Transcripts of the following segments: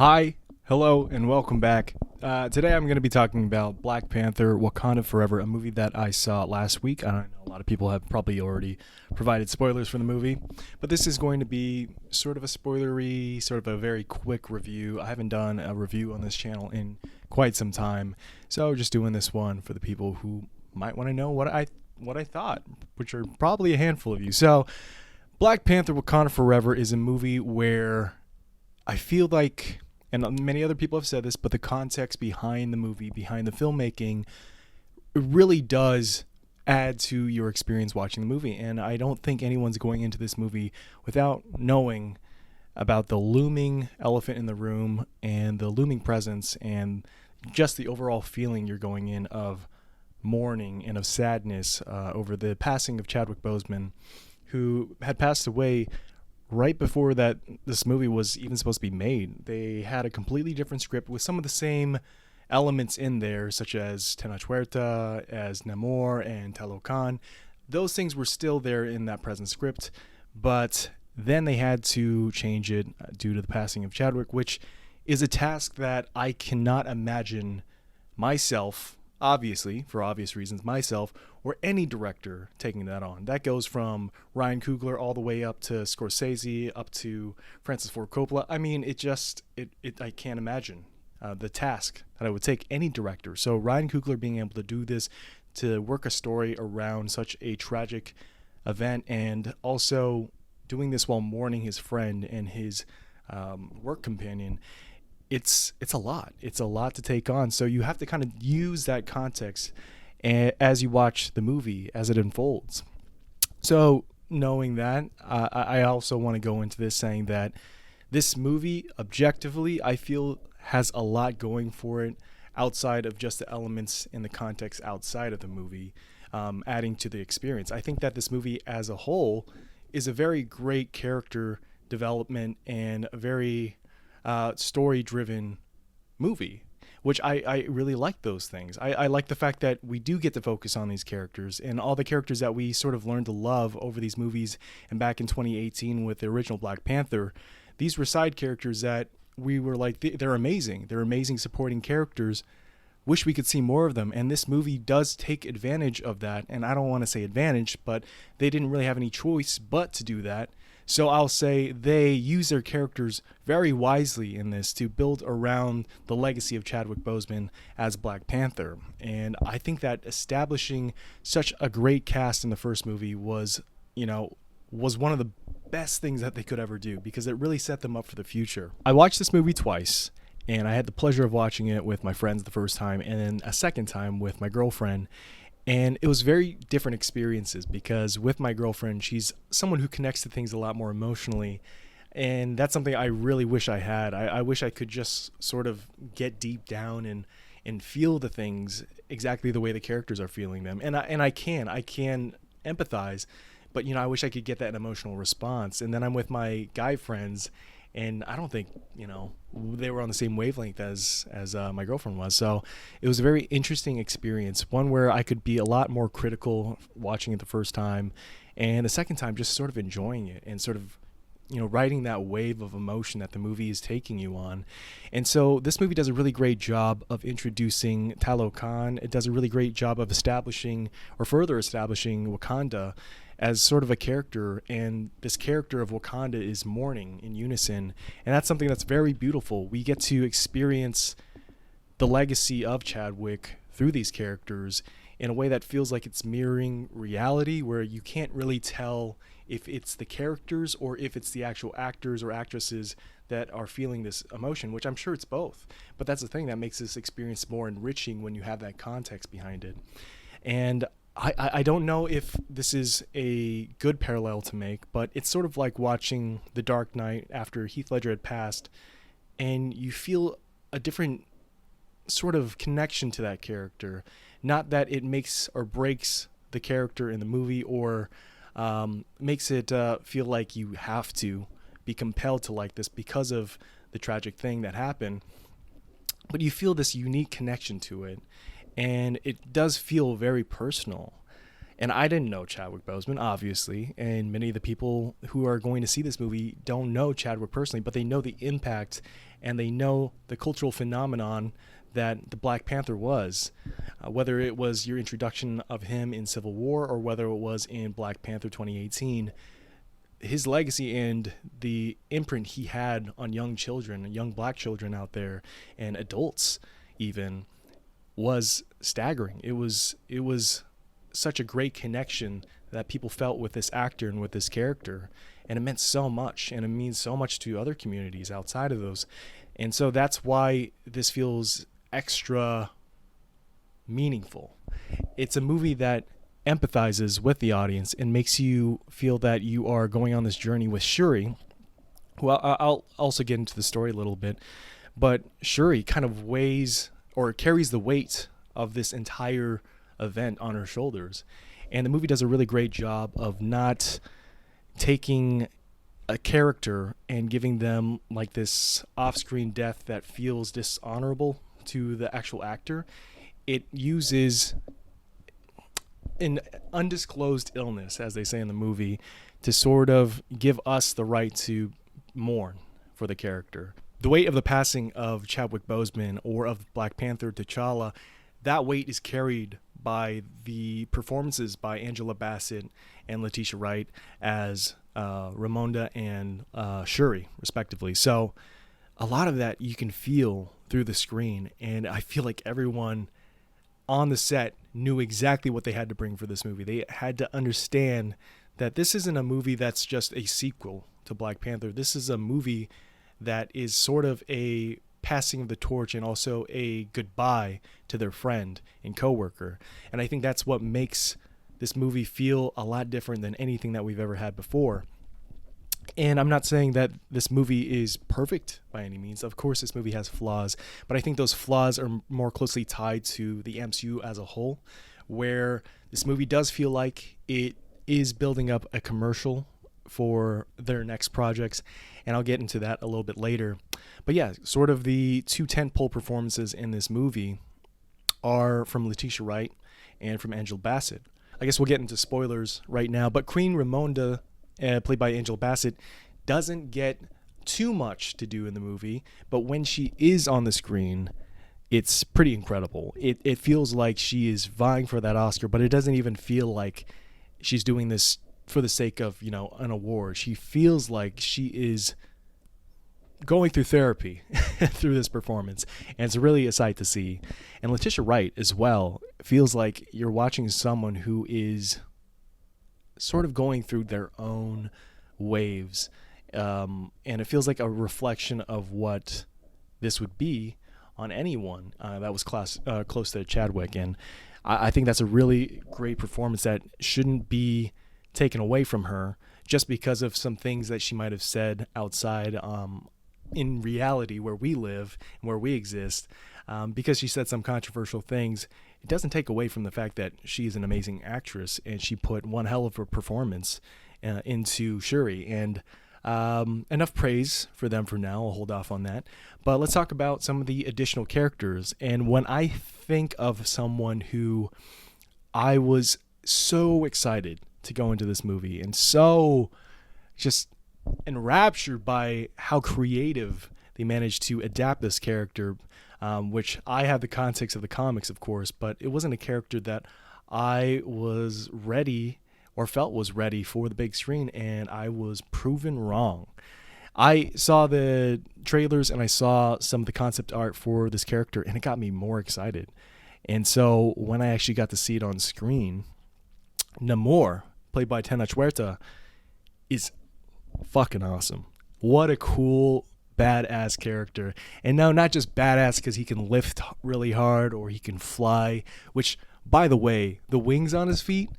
Hi, hello, and welcome back. Today I'm going to be talking about Black Panther Wakanda Forever, a movie that I saw last week. I know a lot of people have probably already provided spoilers for the movie, but this is going to be sort of a spoilery, sort of a very quick review. I haven't done a review on this channel in quite some time, so just doing this one for the people who might want to know what I thought, which are probably a handful of you. So, Black Panther Wakanda Forever is a movie where I feel like, and many other people have said this, but the context behind the movie, behind the filmmaking, really does add to your experience watching the movie. And I don't think anyone's going into this movie without knowing about the looming elephant in the room and the looming presence and just the overall feeling you're going in of mourning and of sadness over the passing of Chadwick Boseman, who had passed away right before that this movie was even supposed to be made. They had a completely different script with some of the same elements in there, such as Tenoch Huerta, as Namor and Talokan. Those things were still there in that present script, but then they had to change it due to the passing of Chadwick, which is a task that I cannot imagine myself, obviously, for obvious reasons, myself or any director taking that on. That goes from Ryan Coogler all the way up to Scorsese, up to Francis Ford Coppola. I mean, I can't imagine the task that I would take any director. So Ryan Coogler being able to do this, to work a story around such a tragic event, and also doing this while mourning his friend and his work companion, it's a lot. It's a lot to take on. So you have to kind of use that context as you watch the movie, as it unfolds. So knowing that, I also want to go into this saying that this movie, objectively, I feel has a lot going for it outside of just the elements in the context outside of the movie, adding to the experience. I think that this movie as a whole is a very great character development and a very story-driven movie, which I really like those things. I like the fact that we do get to focus on these characters and all the characters that we sort of learned to love over these movies. And back in 2018 with the original Black Panther, these were side characters that we were like, they're amazing. They're amazing supporting characters. Wish we could see more of them. And this movie does take advantage of that. And I don't want to say advantage, but they didn't really have any choice but to do that. So I'll say they use their characters very wisely in this to build around the legacy of Chadwick Boseman as Black Panther. And I think that establishing such a great cast in the first movie was one of the best things that they could ever do, because it really set them up for the future. I watched this movie twice, and I had the pleasure of watching it with my friends the first time and then a second time with my girlfriend. And it was very different experiences, because with my girlfriend, she's someone who connects to things a lot more emotionally. And that's something I really wish I had. I wish I could just sort of get deep down and feel the things exactly the way the characters are feeling them. And I can empathize, but I wish I could get that emotional response. And then I'm with my guy friends, and I don't think they were on the same wavelength as my girlfriend was. So it was a very interesting experience, one where I could be a lot more critical watching it the first time, and the second time just sort of enjoying it and sort of riding that wave of emotion that the movie is taking you on. And so this movie does a really great job of introducing Talokan. It does a really great job of establishing or further establishing Wakanda as sort of a character, and this character of Wakanda is mourning in unison, and that's something that's very beautiful. We get to experience the legacy of Chadwick through these characters in a way that feels like it's mirroring reality, where you can't really tell if it's the characters or if it's the actual actors or actresses that are feeling this emotion, which I'm sure it's both. But that's the thing that makes this experience more enriching when you have that context behind it. And I don't know if this is a good parallel to make, but it's sort of like watching The Dark Knight after Heath Ledger had passed, and you feel a different sort of connection to that character. Not that it makes or breaks the character in the movie, or makes it feel like you have to be compelled to like this because of the tragic thing that happened, but you feel this unique connection to it. And it does feel very personal. And I didn't know Chadwick Boseman, obviously, and many of the people who are going to see this movie don't know Chadwick personally, but they know the impact and they know the cultural phenomenon that the Black Panther was. Whether it was your introduction of him in Civil War or whether it was in Black Panther 2018, his legacy and the imprint he had on young children, young black children out there, and adults even, was staggering. It was such a great connection that people felt with this actor and with this character, and it meant so much, and it means so much to other communities outside of those. And so that's why this feels extra meaningful. It's a movie that empathizes with the audience and makes you feel that you are going on this journey with Shuri, who I'll also get into the story a little bit, but Shuri kind of weighs or carries the weight of this entire event on her shoulders. And the movie does a really great job of not taking a character and giving them like this off-screen death that feels dishonorable to the actual actor. It uses an undisclosed illness, as they say in the movie, to sort of give us the right to mourn for the character. The weight of the passing of Chadwick Boseman or of Black Panther T'Challa, that weight is carried by the performances by Angela Bassett and Letitia Wright as Ramonda and Shuri, respectively. So a lot of that you can feel through the screen, and I feel like everyone on the set knew exactly what they had to bring for this movie. They had to understand that this isn't a movie that's just a sequel to Black Panther. This is a movie that is sort of a passing of the torch and also a goodbye to their friend and coworker. And I think that's what makes this movie feel a lot different than anything that we've ever had before. And I'm not saying that this movie is perfect by any means. Of course, this movie has flaws, but I think those flaws are more closely tied to the MCU as a whole, where this movie does feel like it is building up a commercial for their next projects, and I'll get into that a little bit later. But yeah, sort of the two tentpole performances in this movie are from Letitia Wright and from Angela Bassett. I guess we'll get into spoilers right now, but Queen Ramonda, played by Angela Bassett, doesn't get too much to do in the movie, but when she is on the screen, it's pretty incredible. It feels like she is vying for that Oscar, but it doesn't even feel like she's doing this for the sake of, an award. She feels like she is going through therapy through this performance, and it's really a sight to see. And Letitia Wright as well feels like you're watching someone who is sort of going through their own waves, and it feels like a reflection of what this would be on anyone that was close to Chadwick. And I think that's a really great performance that shouldn't be taken away from her just because of some things that she might have said outside in reality where we live and where we exist. Because she said some controversial things, it doesn't take away from the fact that she's an amazing actress and she put one hell of a performance into Shuri. And enough praise for them for now. I'll hold off on that. But let's talk about some of the additional characters. And when I think of someone who I was so excited to go into this movie and so just enraptured by how creative they managed to adapt this character, which I have the context of the comics, of course, but it wasn't a character that I was ready or felt was ready for the big screen, and I was proven wrong. I saw the trailers and I saw some of the concept art for this character, and it got me more excited. And so when I actually got to see it on screen, Namor, played by Tenoch Huerta, is fucking awesome. What a cool, badass character. And no, not just badass because he can lift really hard or he can fly, which, by the way, the wings on his feet,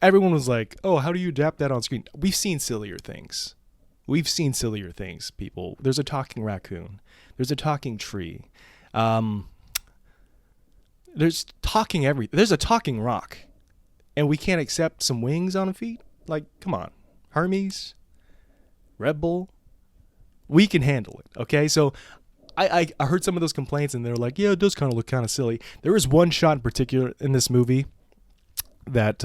everyone was like, oh, how do you adapt that on screen? We've seen sillier things. People. There's a talking raccoon. There's a talking tree. There's talking everything. There's a talking rock. And we can't accept some wings on feet? Like, come on. Hermes, Red Bull, we can handle it, okay? So I heard some of those complaints, and they're like, yeah, it does kind of look kind of silly. There is one shot in particular in this movie that,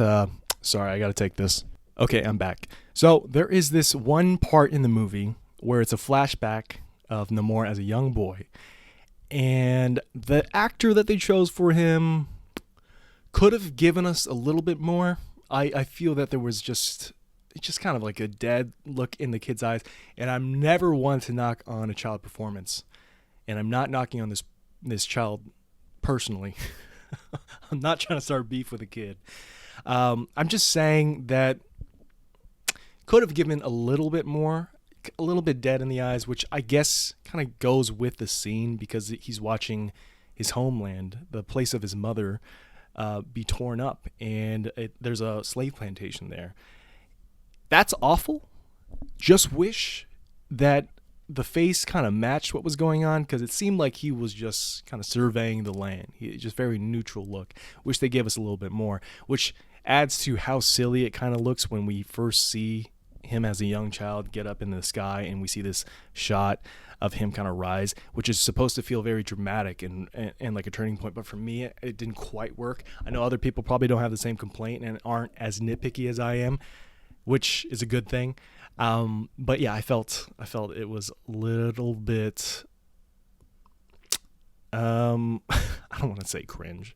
sorry, I got to take this. Okay, I'm back. So there is this one part in the movie where it's a flashback of Namor as a young boy. And the actor that they chose for him could have given us a little bit more. I feel that there was just kind of like a dead look in the kid's eyes. And I'm never one to knock on a child performance. And I'm not knocking on this child personally. I'm not trying to start beef with a kid. I'm just saying that could have given a little bit more, a little bit dead in the eyes, which I guess kind of goes with the scene because he's watching his homeland, the place of his mother, be torn up, and there's a slave plantation there. That's awful. Just wish that the face kind of matched what was going on, because it seemed like he was just kind of surveying the land. Just very neutral look. Wish they gave us a little bit more, which adds to how silly it kind of looks when we first see him as a young child get up in the sky and we see this shot of him kind of rise, which is supposed to feel very dramatic and like a turning point. But for me, it didn't quite work. I know other people probably don't have the same complaint and aren't as nitpicky as I am, which is a good thing. But yeah, I felt it was a little bit, I don't want to say cringe.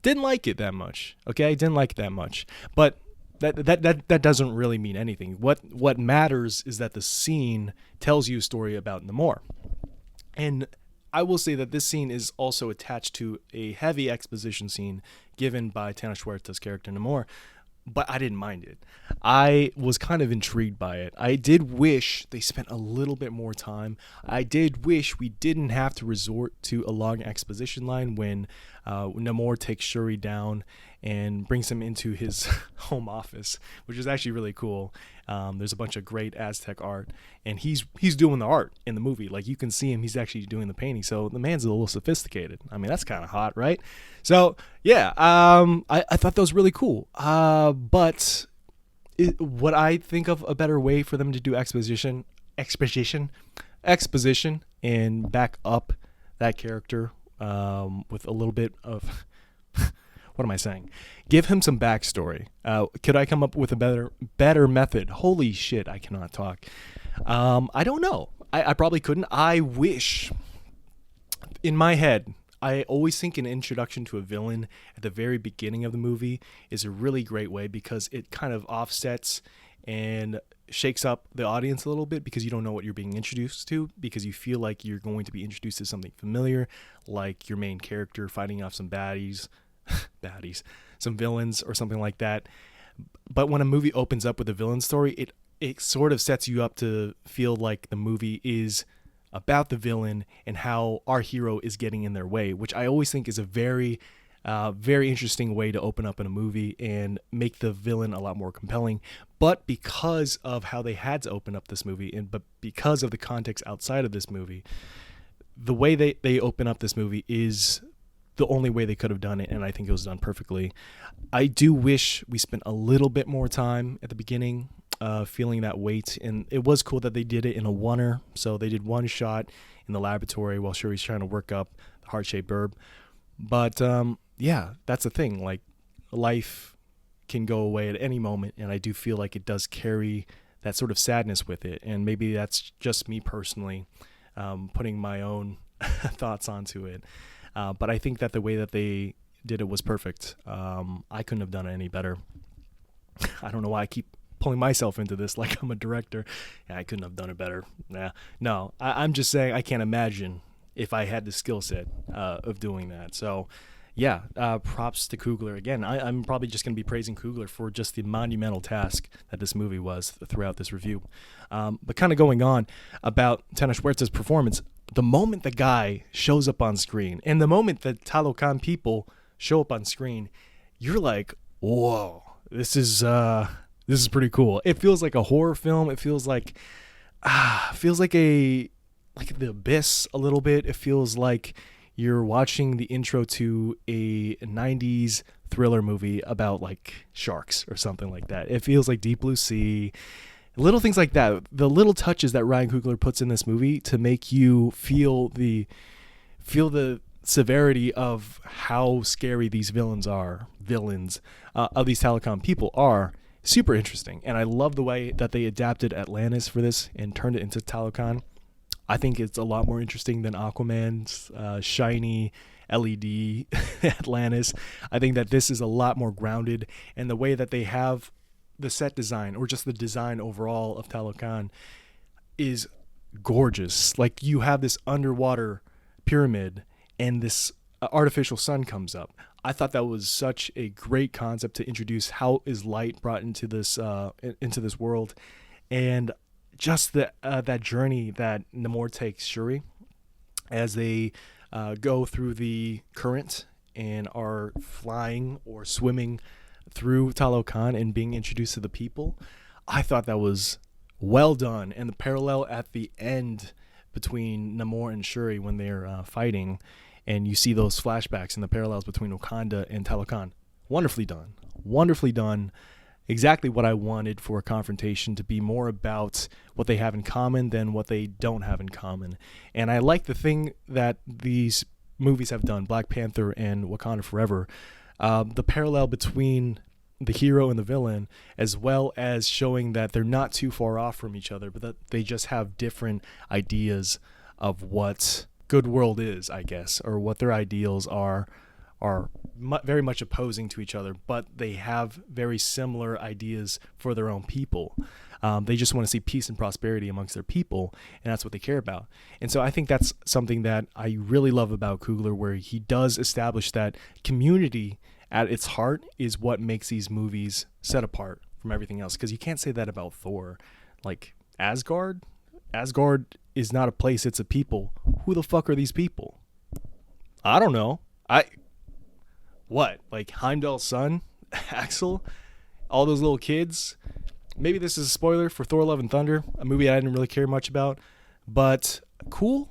Didn't like it that much. Okay. Didn't like it that much, but that doesn't really mean anything. What matters is that the scene tells you a story about Namor. And I will say that this scene is also attached to a heavy exposition scene given by Tenoch Huerta's character Namor, but I didn't mind it. I was kind of intrigued by it. I did wish they spent a little bit more time. I did wish we didn't have to resort to a long exposition line when Namor takes Shuri down and brings him into his home office, which is actually really cool. There's a bunch of great Aztec art, and he's doing the art in the movie. Like, you can see him, he's actually doing the painting. So the man's a little sophisticated. I mean, that's kind of hot, right? So yeah, I thought that was really cool. But would I think of a better way for them to do exposition and back up that character with a little bit of what am I saying? Give him some backstory. Could I come up with a better method? Holy shit, I cannot talk. I don't know. I probably couldn't. I wish, in my head, I always think an introduction to a villain at the very beginning of the movie is a really great way, because it kind of offsets and shakes up the audience a little bit, because you don't know what you're being introduced to, because you feel like you're going to be introduced to something familiar, like your main character fighting off some some villains or something like that. But when a movie opens up with a villain story, it sort of sets you up to feel like the movie is about the villain and how our hero is getting in their way, which I always think is a very interesting way to open up in a movie and make the villain a lot more compelling. But because of how they had to open up this movie, but because of the context outside of this movie, the way they open up this movie is the only way they could have done it, and I think it was done perfectly. I do wish we spent a little bit more time at the beginning feeling that weight, and it was cool that they did it in a oneer. So they did one shot in the laboratory while Shuri's trying to work up the heart-shaped herb. But yeah, that's the thing. Like, life can go away at any moment, and I do feel like it does carry that sort of sadness with it. And maybe that's just me personally putting my own thoughts onto it. But I think that the way that they did it was perfect. I couldn't have done it any better. I don't know why I keep pulling myself into this like I'm a director. Yeah, I couldn't have done it better. No, I'm just saying I can't imagine if I had the skill set of doing that. So yeah, props to Coogler again. I'm probably just going to be praising Coogler for just the monumental task that this movie was throughout this review. But kind of going on about Tenoch Huerta's performance, the moment the guy shows up on screen and the moment the Talocan people show up on screen, you're like, whoa, this is pretty cool. It feels like a horror film. It feels like the Abyss a little bit. It feels like you're watching the intro to a 90s thriller movie about like sharks or something like that. It feels like Deep Blue Sea, little things like that. The little touches that Ryan Coogler puts in this movie to make you feel the severity of how scary these villains of these Telecom people are super interesting. And I love the way that they adapted Atlantis for this and turned it into Telecom. I think it's a lot more interesting than Aquaman's shiny LED Atlantis. I think that this is a lot more grounded, and the way that they have the set design, or just the design overall of Telecom, is gorgeous. Like, you have this underwater pyramid and this artificial sun comes up. I thought that was such a great concept to introduce how is light brought into this world, and just that journey that Namor takes Shuri as they go through the current and are flying or swimming through Talokan and being introduced to the people. I thought that was well done, and the parallel at the end between Namor and Shuri when they're fighting, and you see those flashbacks and the parallels between Wakanda and Talokan. Wonderfully done. Exactly what I wanted for a confrontation, to be more about what they have in common than what they don't have in common. And I like the thing that these movies have done, Black Panther and Wakanda Forever, the parallel between the hero and the villain, as well as showing that they're not too far off from each other, but that they just have different ideas of what good world is, I guess, or what their ideals are very much opposing to each other, but they have very similar ideas for their own people. They just want to see peace and prosperity amongst their people, and that's what they care about. And so I think that's something that I really love about Coogler, where he does establish that community at its heart is what makes these movies set apart from everything else. Because you can't say that about Thor. Like, Asgard is not a place, it's a people. Who the fuck are these people? I don't know. What? Like Heimdall's son? Axel? All those little kids? Maybe this is a spoiler for Thor Love and Thunder, a movie I didn't really care much about. But cool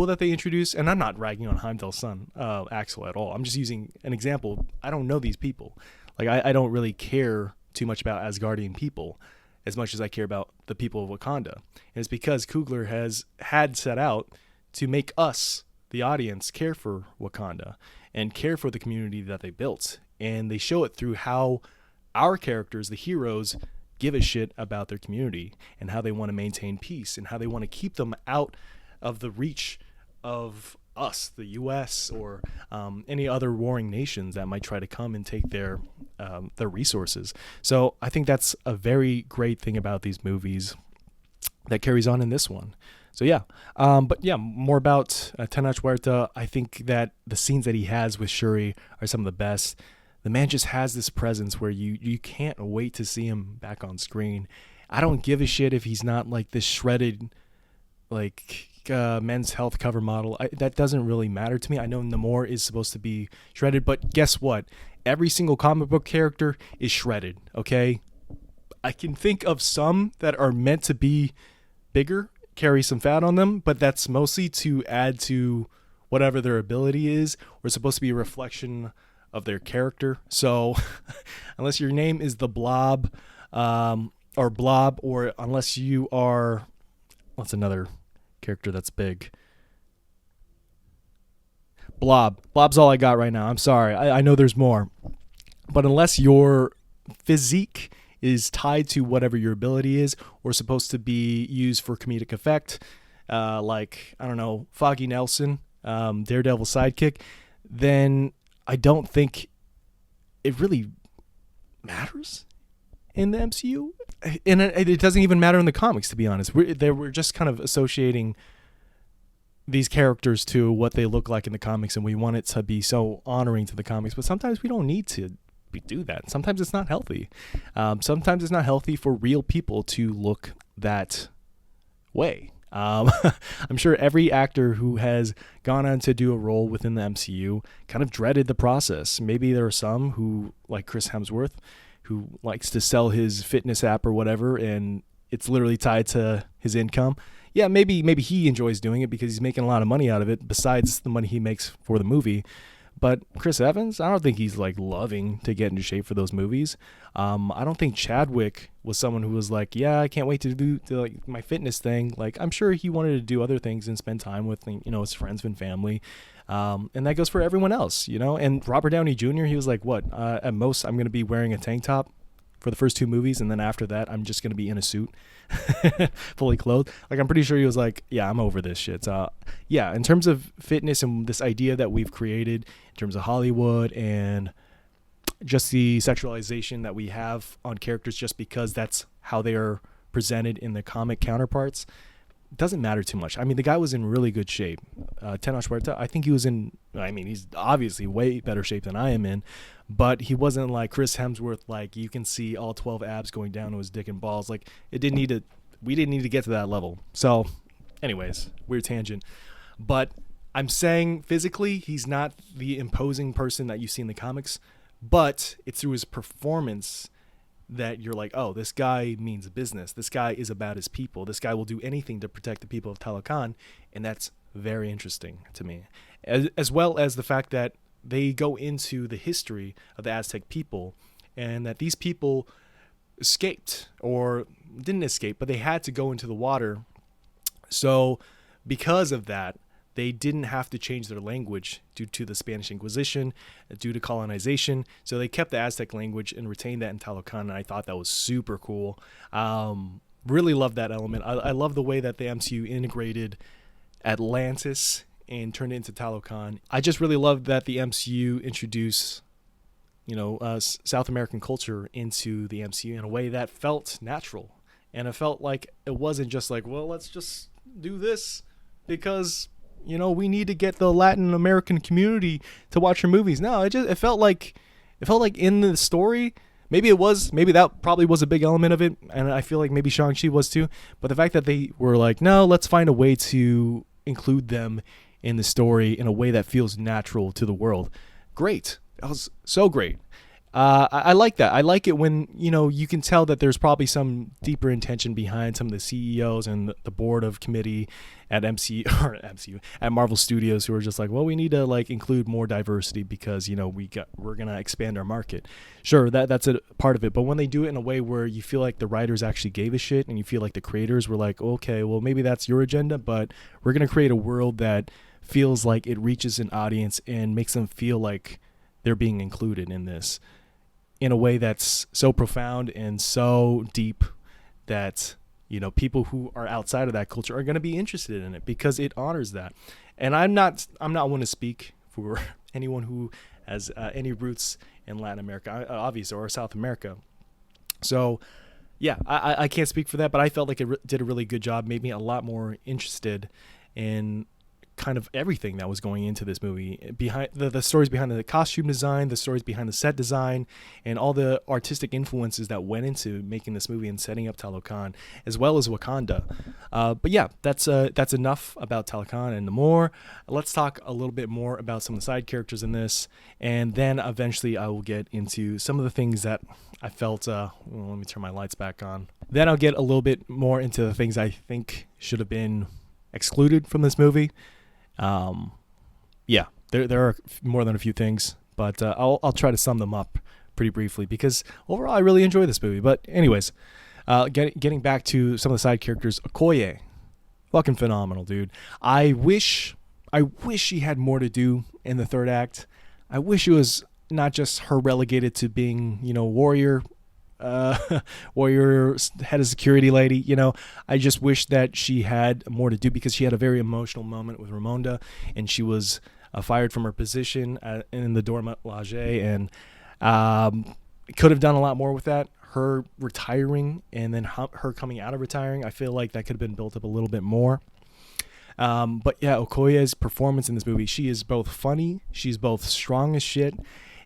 that they introduced, and I'm not ragging on Heimdall's son, Axel, at all. I'm just using an example. I don't know these people. Like, I don't really care too much about Asgardian people as much as I care about the people of Wakanda. And it's because Coogler had set out to make us, the audience, care for Wakanda and care for the community that they built. And they show it through how our characters, the heroes, give a shit about their community and how they want to maintain peace and how they want to keep them out of the reach of us, the U.S., or any other warring nations that might try to come and take their resources. So I think that's a very great thing about these movies that carries on in this one. So yeah, but yeah, more about Tenoch Huerta. I think that the scenes that he has with Shuri are some of the best. The man just has this presence where you can't wait to see him back on screen. I don't give a shit if he's not like this shredded, like Men's Health cover model. That doesn't really matter to me. I know Namor is supposed to be shredded, but guess what? Every single comic book character is shredded, okay? I can think of some that are meant to be bigger, carry some fat on them, but that's mostly to add to whatever their ability is, or supposed to be a reflection of their character. So unless your name is the Blob, or Blob, or unless you are, what's another character that's big? Blob's all I got right now. I'm sorry. I know there's more, but unless your physique is tied to whatever your ability is, or supposed to be used for comedic effect, like, I don't know, Foggy Nelson, Daredevil sidekick, then I don't think it really matters in the MCU. And it doesn't even matter in the comics, to be honest. We're just kind of associating these characters to what they look like in the comics, and we want it to be so honoring to the comics, but sometimes we don't need to do that. Sometimes it's not healthy. Sometimes it's not healthy for real people to look that way. I'm sure every actor who has gone on to do a role within the MCU kind of dreaded the process. Maybe there are some who, like Chris Hemsworth, who likes to sell his fitness app or whatever, and it's literally tied to his income. Yeah, maybe he enjoys doing it because he's making a lot of money out of it besides the money he makes for the movie. But Chris Evans, I don't think he's like loving to get into shape for those movies. I don't think Chadwick was someone who was like, yeah, I can't wait to do like my fitness thing. Like, I'm sure he wanted to do other things and spend time with, his friends and family. And that goes for everyone else, And Robert Downey Jr., he was like, what? At most, I'm going to be wearing a tank top for the first two movies, and then after that, I'm just going to be in a suit, fully clothed. Like, I'm pretty sure he was like, yeah, I'm over this shit. Yeah, in terms of fitness and this idea that we've created in terms of Hollywood and just the sexualization that we have on characters just because that's how they are presented in the comic counterparts, doesn't matter too much. I mean, the guy was in really good shape. Tenoch Huerta, I think he was he's obviously way better shape than I am in, but he wasn't like Chris Hemsworth, like you can see all 12 abs going down to his dick and balls. Like we didn't need to get to that level. So anyways, weird tangent. But I'm saying physically, he's not the imposing person that you see in the comics, but it's through his performance that you're like, oh, this guy means business. This guy is about his people. This guy will do anything to protect the people of Talocan, and that's very interesting to me. As well as the fact that they go into the history of the Aztec people, and that these people escaped, or didn't escape, but they had to go into the water. So because of that, they didn't have to change their language due to the Spanish Inquisition, due to colonization. So they kept the Aztec language and retained that in Talocan, and I thought that was super cool. Really love that element. I love the way that the MCU integrated Atlantis and turned it into Talocan. I just really love that the MCU introduced, South American culture into the MCU in a way that felt natural. And it felt like it wasn't just like, well, let's just do this because we need to get the Latin American community to watch your movies. No, it felt like in the story, maybe that probably was a big element of it, and I feel like maybe Shang-Chi was too. But the fact that they were like, no, let's find a way to include them in the story in a way that feels natural to the world. Great. That was so great. I like that. I like it when, you can tell that there's probably some deeper intention behind some of the CEOs and the board of committee at MCU at Marvel Studios who are just like, well, we need to like include more diversity because, we're going to expand our market. Sure, that's a part of it. But when they do it in a way where you feel like the writers actually gave a shit and you feel like the creators were like, okay, well, maybe that's your agenda, but we're going to create a world that feels like it reaches an audience and makes them feel like they're being included in this in a way that's so profound and so deep that, people who are outside of that culture are going to be interested in it because it honors that. And I'm not one to speak for anyone who has any roots in Latin America, obviously, or South America. So yeah, I can't speak for that, but I felt like it did a really good job, made me a lot more interested in kind of everything that was going into this movie, behind the stories behind the costume design, the stories behind the set design, and all the artistic influences that went into making this movie and setting up Talocan, as well as Wakanda. But yeah, that's enough about Talocan and Namor. Let's talk a little bit more about some of the side characters in this, and then eventually I will get into some of the things that I felt, let me turn my lights back on. Then I'll get a little bit more into the things I think should have been excluded from this movie. Yeah, there are more than a few things, but I'll try to sum them up pretty briefly because overall I really enjoy this movie. But anyways, getting back to some of the side characters, Okoye, fucking phenomenal, dude. I wish she had more to do in the third act. I wish it was not just her relegated to being, warrior head of security lady. I just wish that she had more to do because she had a very emotional moment with Ramonda, and she was fired from her position in the Dora Milaje, and could have done a lot more with that. Her retiring and then her coming out of retiring, I feel like that could have been built up a little bit more. But yeah, Okoye's performance in this movie, she is both funny, she's both strong as shit,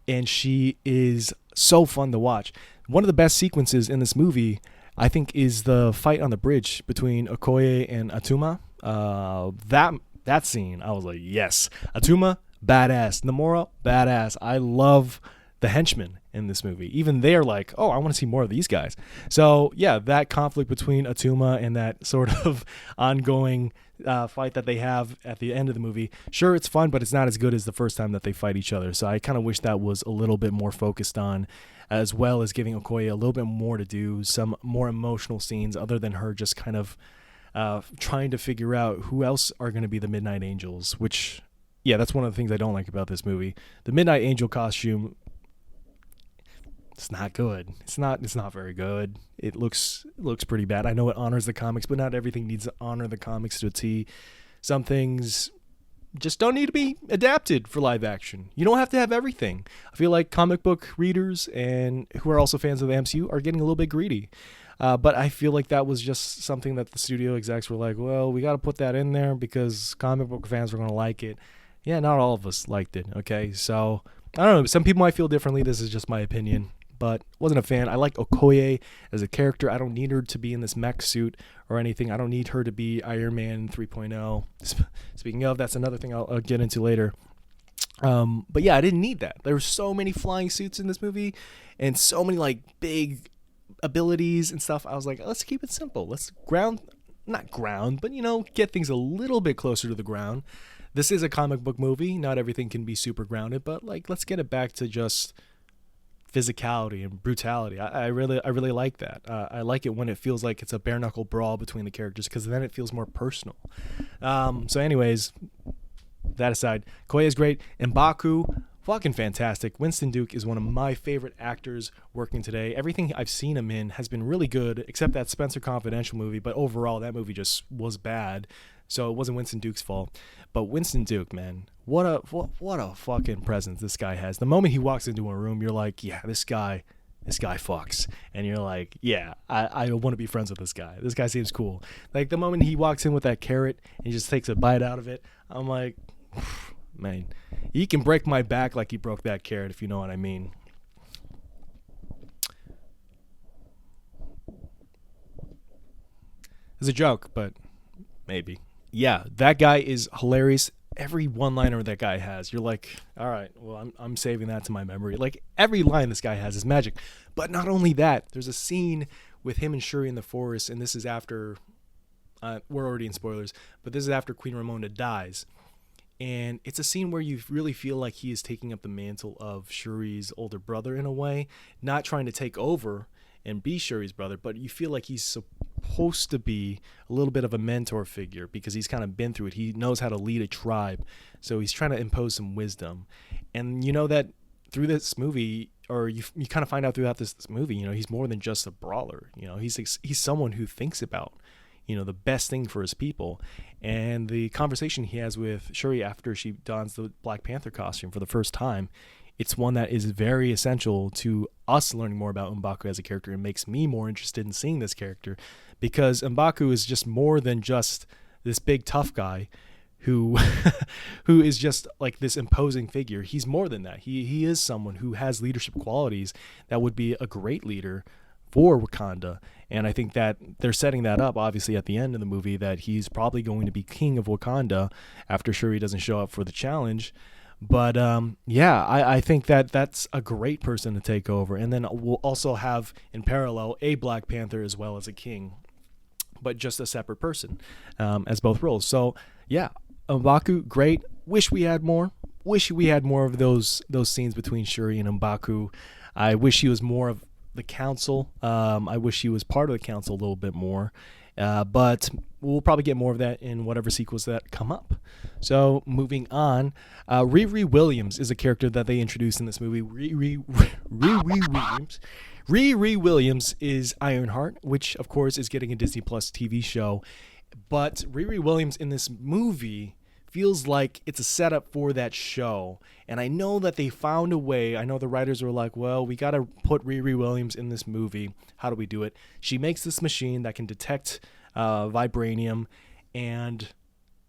and she is so fun to watch. One of the best sequences in this movie, I think, is the fight on the bridge between Okoye and Atuma. That scene, I was like, yes. Atuma, badass. Namora, badass. I love the henchmen in this movie. Even they're like, oh, I want to see more of these guys. So yeah, that conflict between Atuma and that sort of ongoing fight that they have at the end of the movie, sure, it's fun, but it's not as good as the first time that they fight each other. So I kind of wish that was a little bit more focused on, as well as giving Okoye a little bit more to do, some more emotional scenes other than her just kind of trying to figure out who else are going to be the Midnight Angels, which, yeah, that's one of the things I don't like about this movie. The Midnight Angel costume, it's not good. It's not very good. It looks pretty bad. I know it honors the comics, but not everything needs to honor the comics to a T. Some things just don't need to be adapted for live action. You don't have to have everything. I feel like comic book readers and who are also fans of the MCU are getting a little bit greedy. But I feel like that was just something that the studio execs were like, well, we got to put that in there because comic book fans are going to like it. Yeah, not all of us liked it, okay? So, I don't know. Some people might feel differently. This is just my opinion. But wasn't a fan. I like Okoye as a character. I don't need her to be in this mech suit or anything. I don't need her to be Iron Man 3.0. Speaking of, that's another thing I'll get into later. But yeah, I didn't need that. There were so many flying suits in this movie and so many like big abilities and stuff. I was like, let's keep it simple. Let's not ground, but get things a little bit closer to the ground. This is a comic book movie. Not everything can be super grounded, but like let's get it back to just physicality and brutality. I really like that. I like it when it feels like it's a bare knuckle brawl between the characters because then it feels more personal. So anyways, that aside, Okoye is great. M'Baku, fucking fantastic. Winston Duke is one of my favorite actors working today. Everything I've seen him in has been really good, except that Spencer Confidential movie. But overall, that movie just was bad. So it wasn't Winston Duke's fault. But Winston Duke, man, what a fucking presence this guy has. The moment he walks into a room, you're like, yeah, this guy fucks. And you're like, yeah, I want to be friends with this guy. This guy seems cool. Like the moment he walks in with that carrot and he just takes a bite out of it, I'm like, man, he can break my back like he broke that carrot, if you know what I mean. It's a joke, but maybe. Yeah, that guy is hilarious. Every one-liner that guy has, you're like, all right, well, I'm saving that to my memory. Like, every line this guy has is magic. But not only that, there's a scene with him and Shuri in the forest, and this is after, we're already in spoilers, but this is after Queen Ramonda dies. And it's a scene where you really feel like he is taking up the mantle of Shuri's older brother in a way, not trying to take over and be Shuri's brother, but you feel like he's supposed to be a little bit of a mentor figure because he's kind of been through it. He knows how to lead a tribe, so he's trying to impose some wisdom. And you know that through this movie, or you kind of find out throughout this movie, he's more than just a brawler. He's someone who thinks about the best thing for his people. And the conversation he has with Shuri after she dons the Black Panther costume for the first time, it's one that is very essential to us learning more about M'Baku as a character and makes me more interested in seeing this character because M'Baku is just more than just this big tough guy who who is just like this imposing figure. He's more than that. He is someone who has leadership qualities that would be a great leader for Wakanda. And I think that they're setting that up, obviously, at the end of the movie, that he's probably going to be king of Wakanda after Shuri doesn't show up for the challenge. But, yeah, I think that that's a great person to take over. And then we'll also have, in parallel, a Black Panther as well as a king, but just a separate person as both roles. So, yeah, M'Baku, great. Wish we had more. Wish we had more of those scenes between Shuri and M'Baku. I wish he was more of the council. I wish he was part of the council a little bit more. But we'll probably get more of that in whatever sequels that come up. So moving on, Riri Williams is a character that they introduced in this movie. Riri Williams is Ironheart, which of course is getting a Disney Plus TV show. But Riri Williams in this movie feels like it's a setup for that show. And I know that they found a way. I know the writers were like, well, we got to put Riri Williams in this movie. How do we do it? She makes this machine that can detect vibranium, and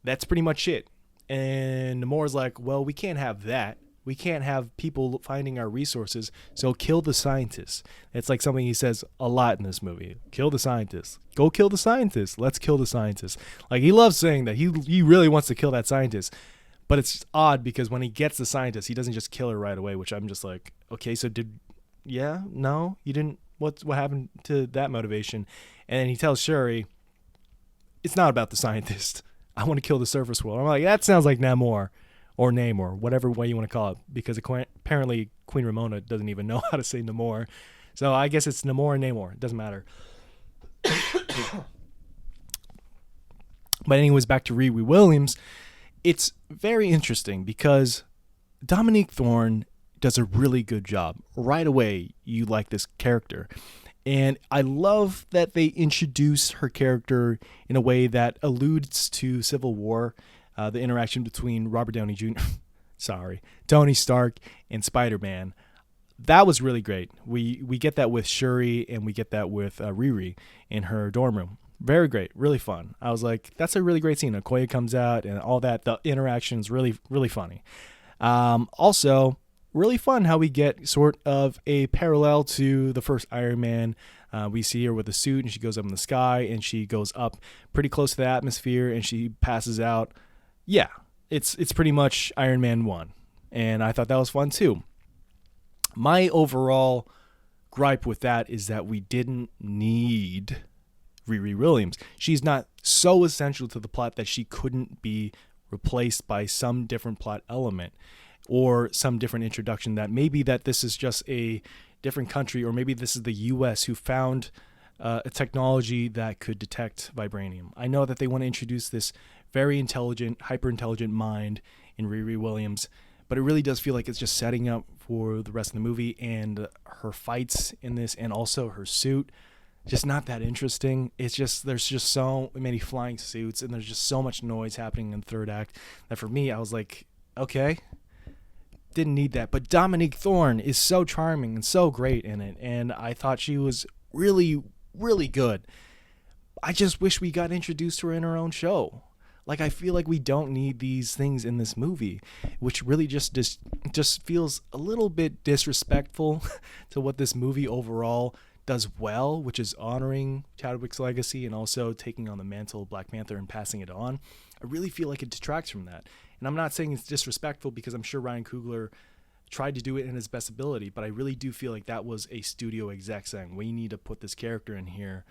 that's pretty much it. And Namor's like, well, we can't have that. We can't have people finding our resources, so kill the scientists. It's like something he says a lot in this movie. Kill the scientists. Go kill the scientists. Let's kill the scientists. Like, he loves saying that. He really wants to kill that scientist. But it's odd because when he gets the scientist, he doesn't just kill her right away, which I'm just like, okay, so no, you didn't, what happened to that motivation? And then he tells Shuri, it's not about the scientist. I want to kill the surface world. I'm like, that sounds like Namor or Namor, whatever way you want to call it, because apparently Queen Ramonda doesn't even know how to say Namor. So I guess it's Namor and Namor. It doesn't matter. But anyways, back to Riri Williams. It's very interesting because Dominique Thorne does a really good job. Right away, you like this character. And I love that they introduce her character in a way that alludes to Civil War, the interaction between Robert Downey Jr., Tony Stark and Spider-Man. That was really great. We get that with Shuri and we get that with Riri in her dorm room. Very great, really fun. I was like, that's a really great scene. Okoye comes out and all that. The interaction's really, really funny. Also, really fun how we get sort of a parallel to the first Iron Man. We see her with a suit and she goes up in the sky and she goes up pretty close to the atmosphere and she passes out. Yeah, it's pretty much Iron Man 1. And I thought that was fun too. My overall gripe with that is that we didn't need Riri Williams. She's not so essential to the plot that she couldn't be replaced by some different plot element or some different introduction, that maybe that this is just a different country, or maybe this is the US who found a technology that could detect vibranium. I know that they want to introduce this very intelligent, hyper-intelligent mind in Riri Williams, but it really does feel like it's just setting up for the rest of the movie, and her fights in this and also her suit, just not that interesting. It's just, there's just so many flying suits and there's just so much noise happening in the third act that for me, I was like, okay, didn't need that. But Dominique Thorne is so charming and so great in it, and I thought she was really, really good. I just wish we got introduced to her in her own show. Like, I feel like we don't need these things in this movie, which really just feels a little bit disrespectful to what this movie overall does well, which is honoring Chadwick's legacy and also taking on the mantle of Black Panther and passing it on. I really feel like it detracts from that. And I'm not saying it's disrespectful because I'm sure Ryan Coogler tried to do it in his best ability, but I really do feel like that was a studio exec saying, we need to put this character in here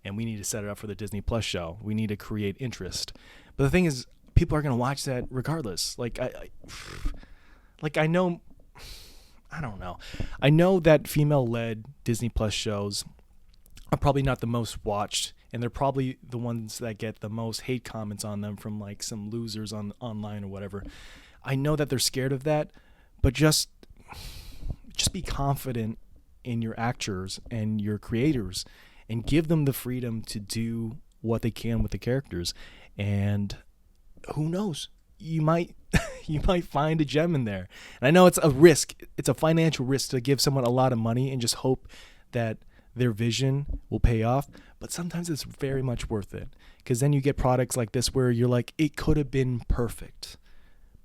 and we need to set it up for the Disney Plus show. We need to create interest. But the thing is, people are going to watch that regardless. I don't know. I know that female-led Disney Plus shows are probably not the most watched, and they're probably the ones that get the most hate comments on them from like some losers online or whatever. I know that they're scared of that, but just be confident in your actors and your creators and give them the freedom to do what they can with the characters. And who knows? You might find a gem in there. And I know it's a risk. It's a financial risk to give someone a lot of money and just hope that their vision will pay off. But sometimes it's very much worth it, because then you get products like this where you're like, it could have been perfect,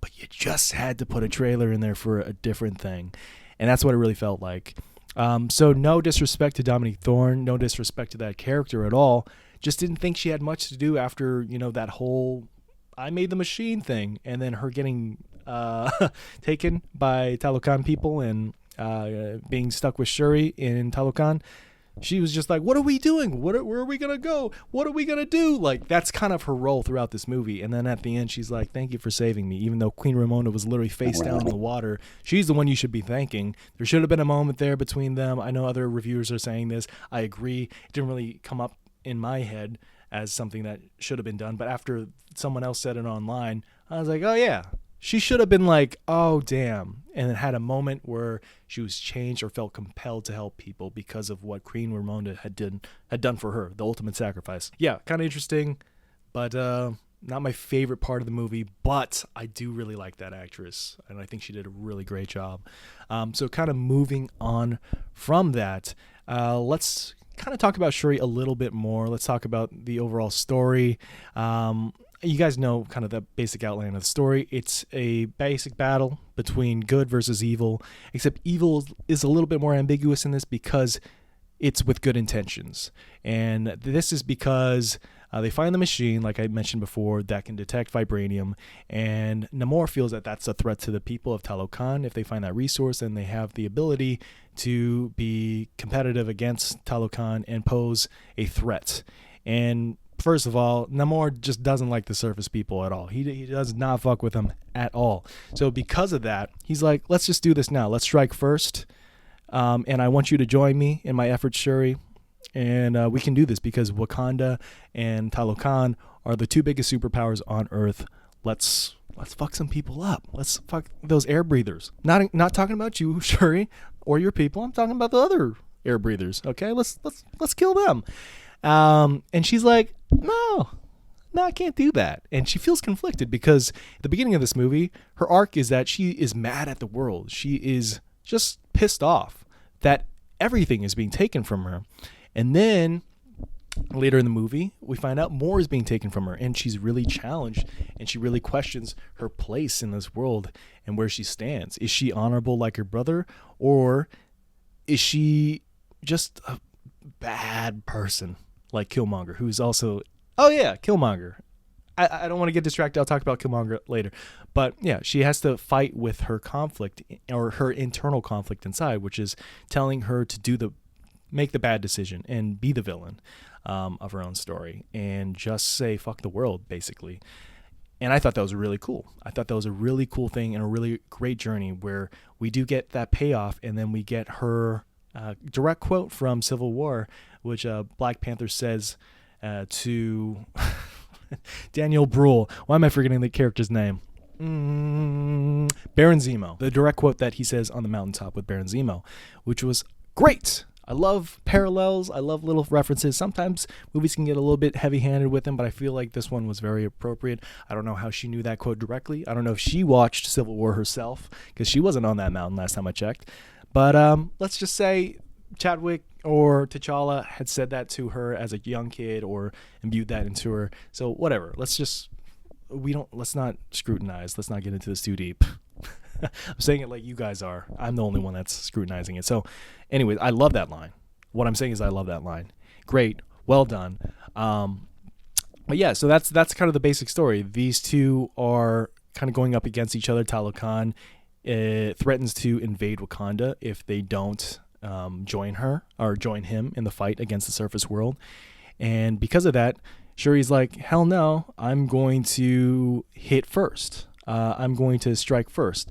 but you just had to put a trailer in there for a different thing. And that's what it really felt like. So no disrespect to Dominique Thorne, no disrespect to that character at all. Just didn't think she had much to do after, that whole I made the machine thing, and then her getting taken by Talokan people and being stuck with Shuri in Talokan. She was just like, what are we doing? Where are we going to go? What are we going to do? Like, that's kind of her role throughout this movie. And then at the end, she's like, thank you for saving me. Even though Queen Ramonda was literally face down in the water, she's the one you should be thanking. There should have been a moment there between them. I know other reviewers are saying this. I agree. It didn't really come up in my head as something that should have been done. But after someone else said it online, I was like, oh, yeah. She should have been like, oh, damn, and had a moment where she was changed or felt compelled to help people because of what Queen Ramonda had done for her, the ultimate sacrifice. Yeah, kind of interesting, but not my favorite part of the movie, but I do really like that actress, and I think she did a really great job. So kind of moving on from that, let's kind of talk about Shuri a little bit more. Let's talk about the overall story. You guys know kind of the basic outline of the story. It's a basic battle between good versus evil, except evil is a little bit more ambiguous in this because it's with good intentions. And this is because They find the machine, like I mentioned before, that can detect vibranium, and Namor feels that that's a threat to the people of Talokan. If they find that resource, then they have the ability to be competitive against Talokan and pose a threat. And first of all, Namor just doesn't like the surface people at all. He does not fuck with them at all. So because of that, he's like, let's just do this now. Let's strike first. And I want you to join me in my efforts, Shuri. And we can do this because Wakanda and Talokan are the two biggest superpowers on Earth. Let's fuck some people up. Let's fuck those air breathers. Not talking about you, Shuri, or your people. I'm talking about the other air breathers. Okay, let's kill them. And she's like, no, I can't do that. And she feels conflicted because at the beginning of this movie, her arc is that she is mad at the world. She is just pissed off that everything is being taken from her. And then later in the movie, we find out more is being taken from her, and she's really challenged, and she really questions her place in this world and where she stands. Is she honorable like her brother, or is she just a bad person like Killmonger, who's also... Oh, yeah, Killmonger. I don't want to get distracted. I'll talk about Killmonger later. But, yeah, she has to fight with her conflict, or her internal conflict inside, which is telling her to make the bad decision and be the villain of her own story and just say fuck the world, basically. And I thought that was really cool. I thought that was a really cool thing and a really great journey where we do get that payoff, and then we get her direct quote from Civil War, which Black Panther says to Daniel Bruhl. Why am I forgetting the character's name? Baron Zemo. The direct quote that he says on the mountaintop with Baron Zemo, which was great. I love parallels. I love little references. Sometimes movies can get a little bit heavy-handed with them, but I feel like this one was very appropriate. I don't know how she knew that quote directly. I don't know if she watched Civil War herself, because she wasn't on that mountain last time I checked. But let's just say Chadwick or T'Challa had said that to her as a young kid or imbued that into her. So whatever. Let's not scrutinize. Let's not get into this too deep. I'm saying it like you guys are. I'm the only one that's scrutinizing it. So anyways, I love that line. What I'm saying is I love that line. Great. Well done. But yeah, so that's kind of the basic story. These two are kind of going up against each other. Talokan threatens to invade Wakanda if they don't join him in the fight against the surface world. And because of that, Shuri's like, hell no, I'm going to hit first. I'm going to strike first.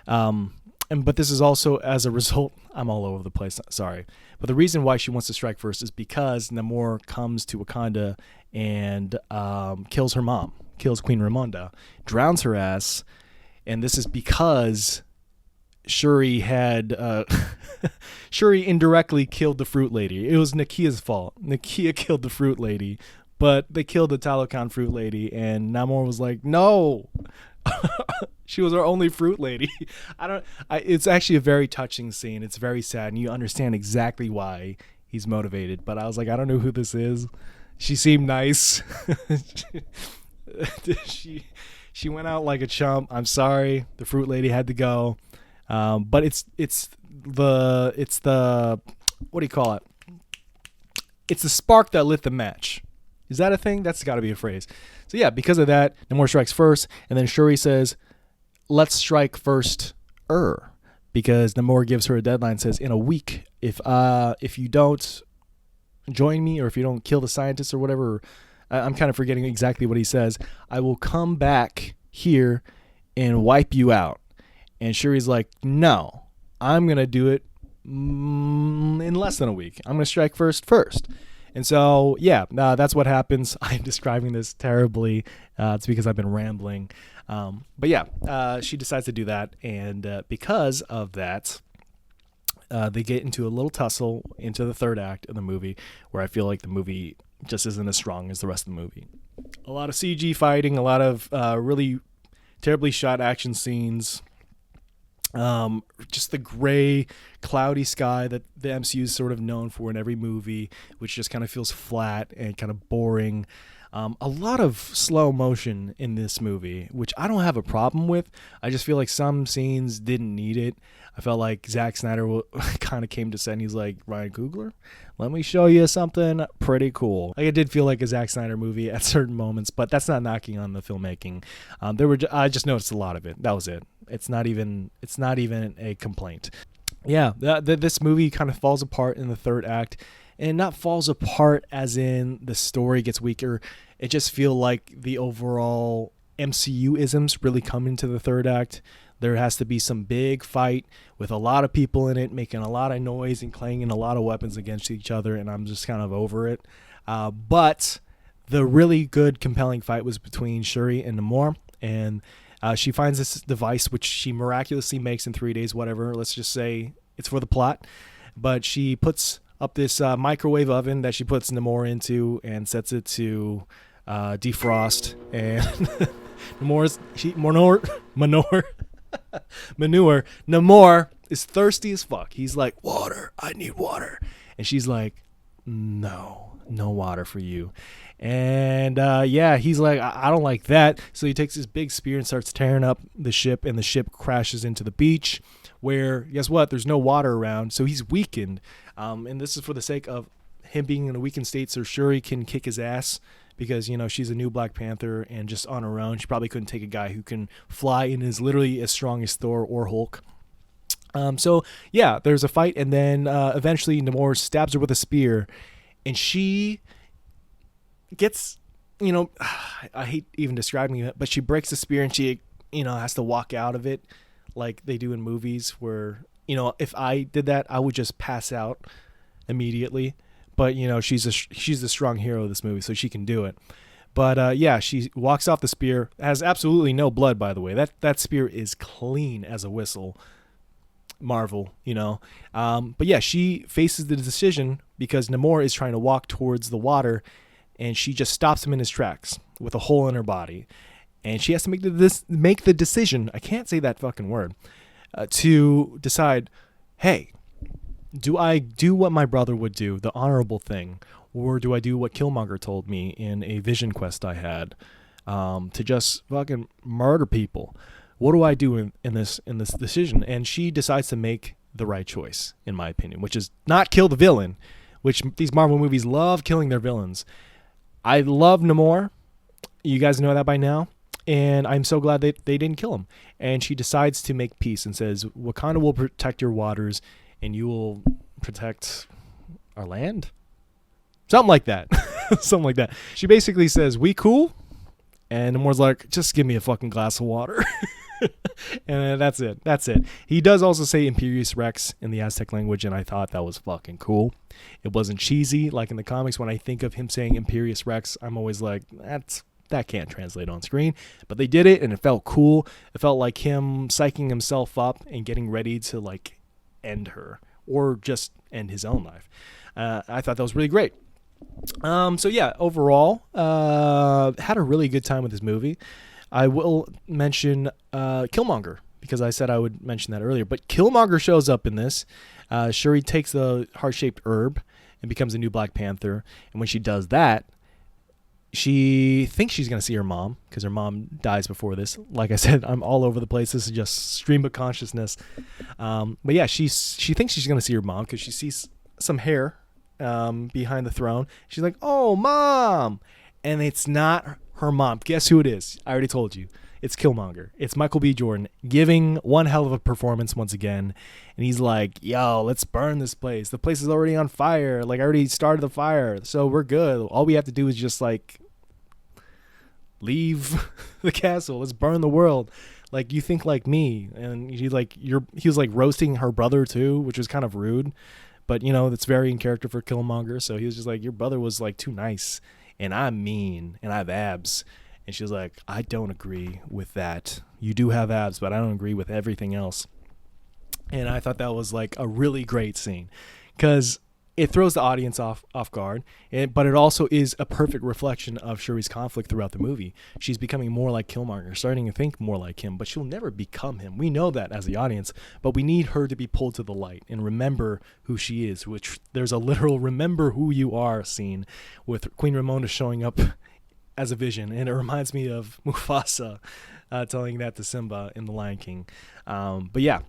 But this is also as a result, I'm all over the place, sorry. But the reason why she wants to strike first is because Namor comes to Wakanda and kills her mom, kills Queen Ramonda, drowns her ass. And this is because Shuri indirectly killed the fruit lady. It was Nakia's fault. Nakia killed the fruit lady, but they killed the Talokan fruit lady, and Namor was like, no. She was our only fruit lady. It's actually a very touching scene. It's very sad, and you understand exactly why he's motivated. But I was like, I don't know who this is. She seemed nice. She went out like a chump. I'm sorry, the fruit lady had to go. But it's the what do you call it? It's the spark that lit the match. Is that a thing? That's got to be a phrase. So yeah, because of that, Namor strikes first, and then Shuri says, let's strike first, because Namor gives her a deadline, says, in a week, if you don't join me, or if you don't kill the scientists or whatever, I'm kind of forgetting exactly what he says, I will come back here and wipe you out. And Shuri's like, no, I'm going to do it in less than a week. I'm going to strike first. And so, yeah, that's what happens. I'm describing this terribly. It's because I've been rambling. But yeah, she decides to do that. And because of that, they get into a little tussle into the third act of the movie, where I feel like the movie just isn't as strong as the rest of the movie. A lot of CG fighting, a lot of really terribly shot action scenes. Just the gray, cloudy sky that the MCU is sort of known for in every movie, which just kind of feels flat and kind of boring. A lot of slow motion in this movie, which I don't have a problem with. I just feel like some scenes didn't need it. I felt like Zack Snyder kind of came to set and he's like, Ryan Coogler, let me show you something pretty cool. Like, it did feel like a Zack Snyder movie at certain moments, but that's not knocking on the filmmaking. I just noticed a lot of it. That was it. It's not even a complaint. Yeah, this movie kind of falls apart in the third act. And not falls apart as in the story gets weaker. It just feel like the overall MCU isms really come into the third act. There has to be some big fight with a lot of people in it, making a lot of noise and clanging a lot of weapons against each other, and I'm just kind of over it. But the really good, compelling fight was between Shuri and Namor, and she finds this device, which she miraculously makes in 3 days, whatever. Let's just say it's for the plot. But she puts up this microwave oven that she puts Namor into and sets it to defrost. And Namor is thirsty as fuck. He's like, water, I need water. And she's like, no water for you. And he's like, I don't like that. So he takes his big spear and starts tearing up the ship, and the ship crashes into the beach where, guess what, there's no water around. So he's weakened. And this is for the sake of him being in a weakened state so Shuri can kick his ass because, she's a new Black Panther, and just on her own, she probably couldn't take a guy who can fly and is literally as strong as Thor or Hulk. There's a fight, and then eventually Namor stabs her with a spear, and she gets, I hate even describing it, but she breaks the spear and she, has to walk out of it like they do in movies where, if I did that, I would just pass out immediately. But, she's the strong hero of this movie, so she can do it. But, she walks off the spear, has absolutely no blood, by the way. That spear is clean as a whistle. Marvel, But, she faces the decision because Namor is trying to walk towards the water, and she just stops him in his tracks with a hole in her body. And she has to make the decision, I can't say that fucking word, to decide, hey, do I do what my brother would do, the honorable thing, or do I do what Killmonger told me in a vision quest I had, to just fucking murder people? What do I do in this decision? And she decides to make the right choice, in my opinion, which is not kill the villain, which these Marvel movies love killing their villains. I love Namor. You guys know that by now. And I'm so glad that they didn't kill him. And she decides to make peace and says, Wakanda will protect your waters and you will protect our land? Something like that. Something like that. She basically says, we cool? And Namor's like, just give me a fucking glass of water. And that's it. That's it. He does also say Imperious Rex in the Aztec language, and I thought that was fucking cool. It wasn't cheesy like in the comics. When I think of him saying Imperious Rex, I'm always like, that can't translate on screen. But they did it, and it felt cool. It felt like him psyching himself up and getting ready to like end her or just end his own life. I thought that was really great. Overall, had a really good time with this movie. I will mention Killmonger because I said I would mention that earlier. But Killmonger shows up in this. Shuri takes the heart-shaped herb and becomes a new Black Panther. And when she does that, she thinks she's going to see her mom because her mom dies before this. Like I said, I'm all over the place. This is just stream of consciousness. She thinks she's going to see her mom because she sees some hair behind the throne. She's like, oh, Mom. And it's not her mom. Guess who it is? I already told you. It's Killmonger. It's Michael B. Jordan giving one hell of a performance once again. And he's like, yo, let's burn this place. The place is already on fire. Like, I already started the fire. So we're good. All we have to do is just, like, leave the castle. Let's burn the world. Like, you think like me. And he was, like, roasting her brother, too, which was kind of rude. But, that's very in character for Killmonger. So he was just like, your brother was, like, too nice. And I'm mean. And I have abs. And she was like, I don't agree with that. You do have abs, but I don't agree with everything else. And I thought that was like a really great scene because it throws the audience off guard, but it also is a perfect reflection of Shuri's conflict throughout the movie. She's becoming more like Killmonger, starting to think more like him, but she'll never become him. We know that as the audience, but we need her to be pulled to the light and remember who she is, which there's a literal remember who you are scene with Queen Ramonda showing up as a vision, and it reminds me of Mufasa telling that to Simba in The Lion King. But yeah,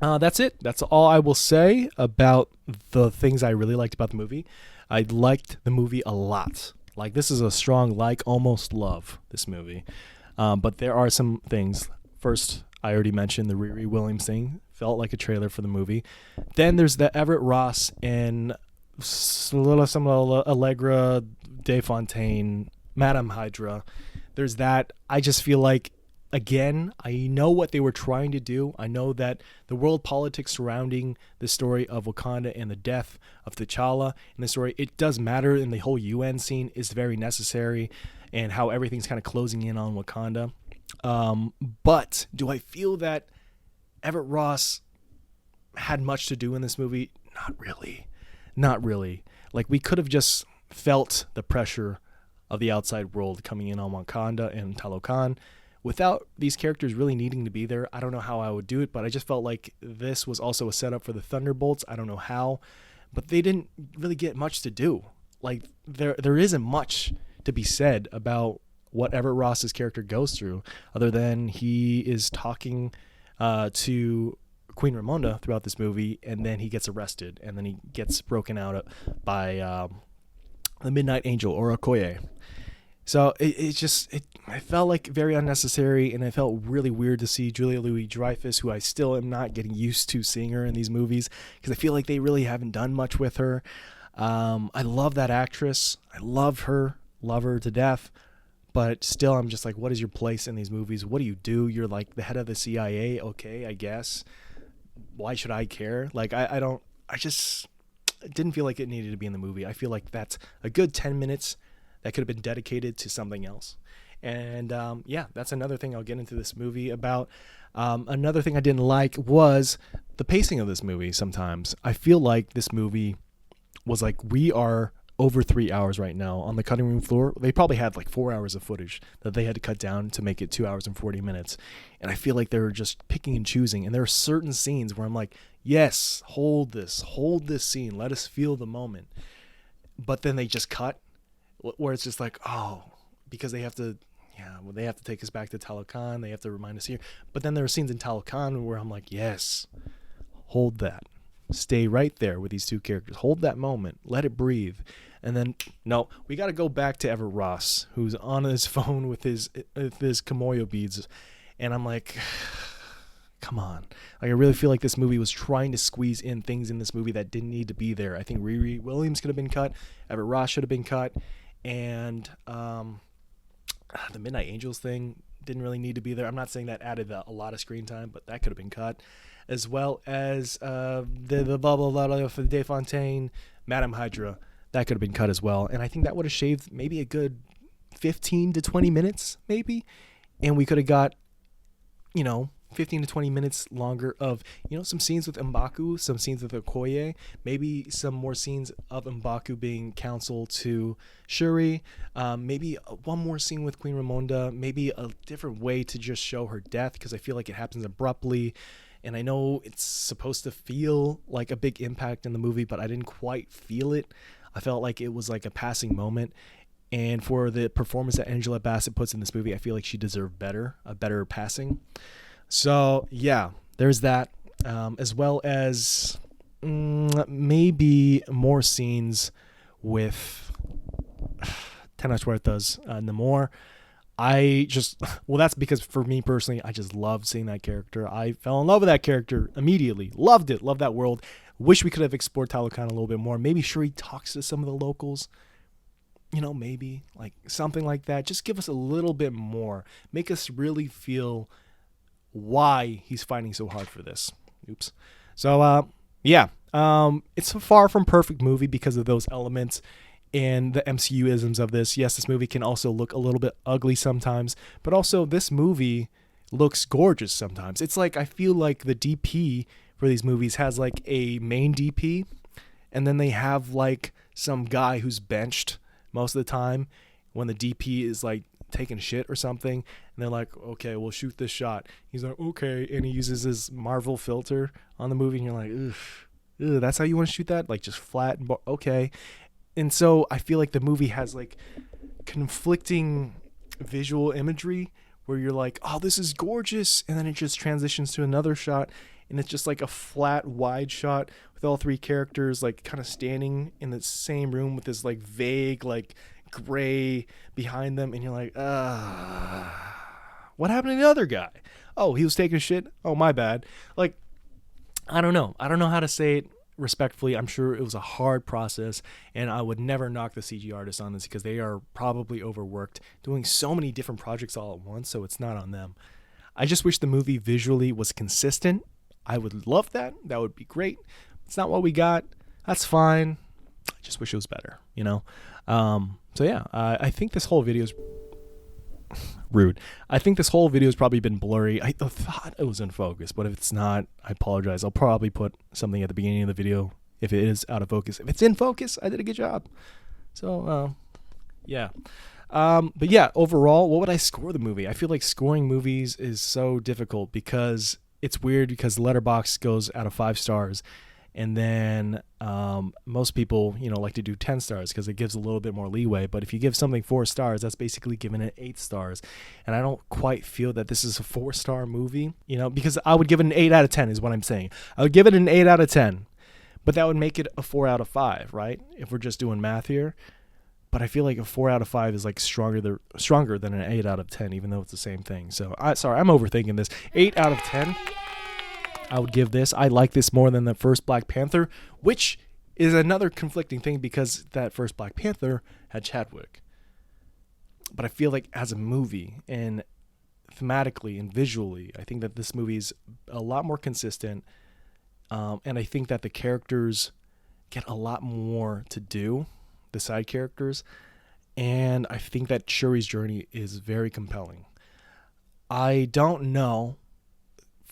that's it. That's all I will say about the things I really liked about the movie. I liked the movie a lot. Like, this is a strong like, almost love this movie. But there are some things. First, I already mentioned the Riri Williams thing. Felt like a trailer for the movie. Then there's the Everett Ross and Allegra De Fontaine, Madame Hydra. There's that. I just feel like, again, I know what they were trying to do. I know that the world politics surrounding the story of Wakanda and the death of T'Challa in the story, it does matter, and the whole UN scene is very necessary, and how everything's kind of closing in on Wakanda. But do I feel that Everett Ross had much to do in this movie? Not really. Like, we could have just felt the pressure of the outside world coming in on Wakanda and Talokan without these characters really needing to be there. I don't know how I would do it, but I just felt like this was also a setup for the Thunderbolts. I don't know how, but they didn't really get much to do. Like, there isn't much to be said about what Everett Ross's character goes through, other than he is talking to Queen Ramonda throughout this movie, and then he gets arrested, and then he gets broken out by the Midnight Angel, or Okoye. So I felt like very unnecessary, and it felt really weird to see Julia Louis-Dreyfus, who I still am not getting used to seeing her in these movies, because I feel like they really haven't done much with her. I love that actress. I love her to death. But still, I'm just like, what is your place in these movies? What do you do? You're like the head of the CIA. Okay, I guess. Why should I care? Like, I just didn't feel like it needed to be in the movie. I feel like that's a good 10 minutes that could have been dedicated to something else. And yeah, that's another thing I'll get into this movie about. Another thing I didn't like was the pacing of this movie sometimes. I feel like this movie was like, we are over 3 hours right now on the cutting room floor. They probably had like 4 hours of footage that they had to cut down to make it 2 hours and 40 minutes. And I feel like they were just picking and choosing. And there are certain scenes where I'm like, yes, hold this scene. Let us feel the moment. But then they just cut, where it's just like, oh, because they have to take us back to Talokan. They have to remind us here. But then there are scenes in Talokan where I'm like, yes, hold that. Stay right there with these two characters. Hold that moment. Let it breathe. And then, no, we got to go back to Everett Ross, who's on his phone with his Kimoyo beads. And I'm like, come on. Like, I really feel like this movie was trying to squeeze in things in this movie that didn't need to be there. I think Riri Williams could have been cut. Everett Ross should have been cut. And the Midnight Angels thing didn't really need to be there. I'm not saying that added a lot of screen time, but that could have been cut. As well as the blah, blah, blah, blah for De Fontaine, Madame Hydra. That could have been cut as well. And I think that would have shaved maybe a good 15 to 20 minutes, maybe. And we could have got, 15 to 20 minutes longer of, some scenes with M'Baku, some scenes with Okoye, maybe some more scenes of M'Baku being counsel to Shuri, maybe one more scene with Queen Ramonda, maybe a different way to just show her death, because I feel like it happens abruptly. And I know it's supposed to feel like a big impact in the movie, but I didn't quite feel it. I felt like it was like a passing moment. And for the performance that Angela Bassett puts in this movie, I feel like she deserved a better passing. So, yeah, there's that. As well as maybe more scenes with Tenoch Huerta's Namor. That's because for me personally, I just loved seeing that character. I fell in love with that character immediately. Loved it. Loved that world. Wish we could have explored Talokan a little bit more. Maybe Shuri talks to some of the locals. Maybe like something like that. Just give us a little bit more. Make us really feel why he's fighting so hard for this. Oops. So, yeah. It's a far from perfect movie because of those elements and the MCU-isms of this. Yes, this movie can also look a little bit ugly sometimes, but also this movie looks gorgeous sometimes. It's like, I feel like the DP for these movies has like a main DP, and then they have like some guy who's benched most of the time when the DP is like taking shit or something, and they're like, okay, we'll shoot this shot. He's like, okay, and he uses his Marvel filter on the movie, and you're like, ugh, that's how you want to shoot that? Like just flat and okay. And so I feel like the movie has like conflicting visual imagery where you're like, oh, this is gorgeous, and then it just transitions to another shot, and it's just like a flat, wide shot with all three characters like kind of standing in the same room with this like vague, like gray behind them, and you're like, what happened to the other guy? Oh, he was taking a shit? Oh, my bad. Like, I don't know how to say it respectfully. I'm sure it was a hard process, and I would never knock the CG artists on this because they are probably overworked doing so many different projects all at once, so it's not on them. I just wish the movie visually was consistent. I would love that. That would be great. It's not what we got. That's fine. I just wish it was better, you know? So yeah, I think this whole video is rude. I think this whole video has probably been blurry. I thought it was in focus, but if it's not, I apologize. I'll probably put something at the beginning of the video if it is out of focus. If it's in focus, I did a good job. So, yeah. But yeah, overall, what would I score the movie? I feel like scoring movies is so difficult because it's weird because the letterbox goes out of 5 stars. And then most people, like to do 10 stars because it gives a little bit more leeway. But if you give something 4 stars, that's basically giving it 8 stars. And I don't quite feel that this is a 4-star movie, because I would give it an 8 out of 10 is what I'm saying. I would give it an 8 out of 10. But that would make it a 4 out of 5, right? If we're just doing math here. But I feel like a 4 out of 5 is like stronger than an 8 out of 10, even though it's the same thing. So, I'm overthinking this. 8 out of 10. I would give this. I like this more than the first Black Panther, which is another conflicting thing because that first Black Panther had Chadwick. But I feel like as a movie and thematically and visually, I think that this movie is a lot more consistent. And I think that the characters get a lot more to do, the side characters. And I think that Shuri's journey is very compelling. I don't know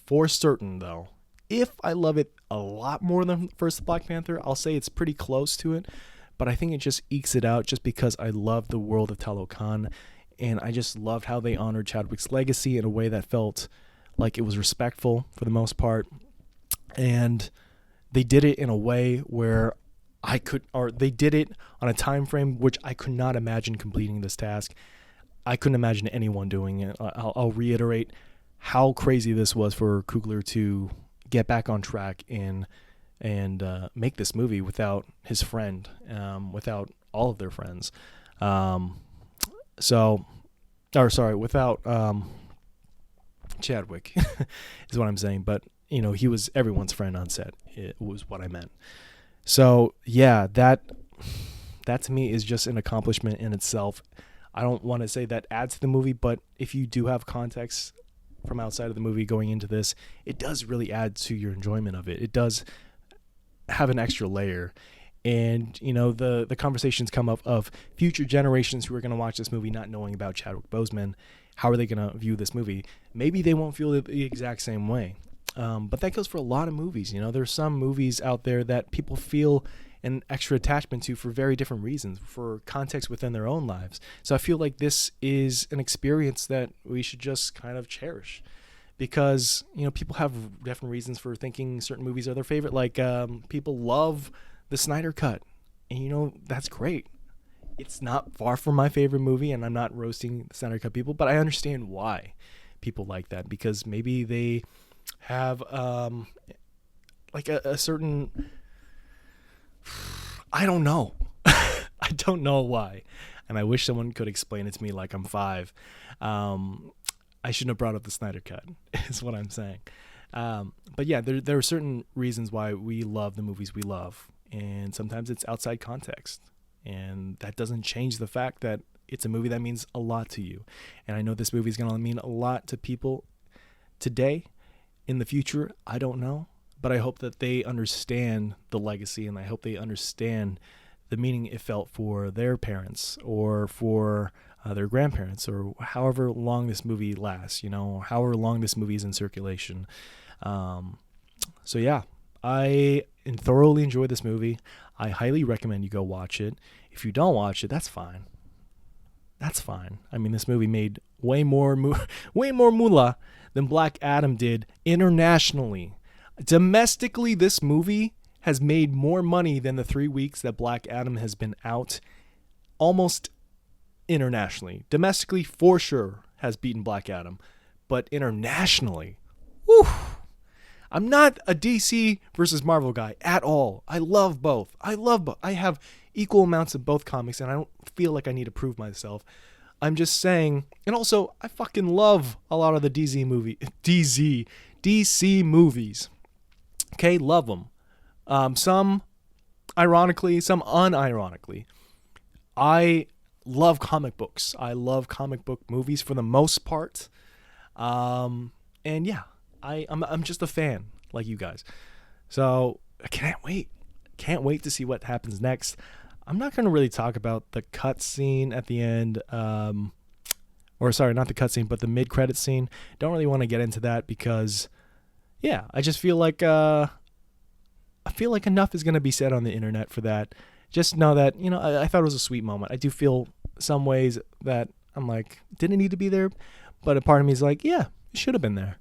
for certain, though, if I love it a lot more than first Black Panther. I'll say it's pretty close to it, but I think it just ekes it out just because I love the world of Talokan, and I just loved how they honored Chadwick's legacy in a way that felt like it was respectful for the most part, and they did it in a way where they did it on a time frame which I could not imagine completing this task. I couldn't imagine anyone doing it. I'll reiterate how crazy this was for Coogler to get back on track and make this movie without his friend, without all of their friends. Without Chadwick is what I'm saying. But, he was everyone's friend on set. It was what I meant. So, yeah, that to me is just an accomplishment in itself. I don't want to say that adds to the movie, but if you do have context from outside of the movie going into this, it does really add to your enjoyment of it. It does have an extra layer. And, the conversations come up of future generations who are going to watch this movie not knowing about Chadwick Boseman. How are they going to view this movie? Maybe they won't feel the exact same way. But that goes for a lot of movies. There's some movies out there that people feel an extra attachment to for very different reasons, for context within their own lives. So I feel like this is an experience that we should just kind of cherish because, people have different reasons for thinking certain movies are their favorite. Like, people love the Snyder Cut, and, that's great. It's not far from my favorite movie, and I'm not roasting the Snyder Cut people, but I understand why people like that because maybe they have, like a certain... I don't know. I don't know why. And I wish someone could explain it to me like I'm 5. I shouldn't have brought up the Snyder Cut, is what I'm saying. But yeah, there are certain reasons why we love the movies we love. And sometimes it's outside context. And that doesn't change the fact that it's a movie that means a lot to you. And I know this movie is going to mean a lot to people today. In the future, I don't know. But I hope that they understand the legacy, and I hope they understand the meaning it felt for their parents or for their grandparents or however long this movie lasts, however long this movie is in circulation. So yeah, I thoroughly enjoyed this movie. I highly recommend you go watch it. If you don't watch it, that's fine. That's fine. I mean, this movie made way more moolah than Black Adam did internationally. Domestically, this movie has made more money than the 3 weeks that Black Adam has been out. Almost internationally. Domestically, for sure, has beaten Black Adam. But internationally, whew, I'm not a DC versus Marvel guy at all. I love both. I have equal amounts of both comics, and I don't feel like I need to prove myself. I'm just saying, and also, I fucking love a lot of the DC movies. Okay, love them. Some ironically, some unironically. I love comic books. I love comic book movies for the most part. And yeah, I'm just a fan like you guys. So I can't wait. Can't wait to see what happens next. I'm not going to really talk about the cutscene at the end. Or sorry, not the cutscene, but the mid-credit scene. Don't really want to get into that because, yeah, I just feel like enough is going to be said on the internet for that. Just know that, I thought it was a sweet moment. I do feel some ways that I'm like, didn't need to be there. But a part of me is like, yeah, it should have been there.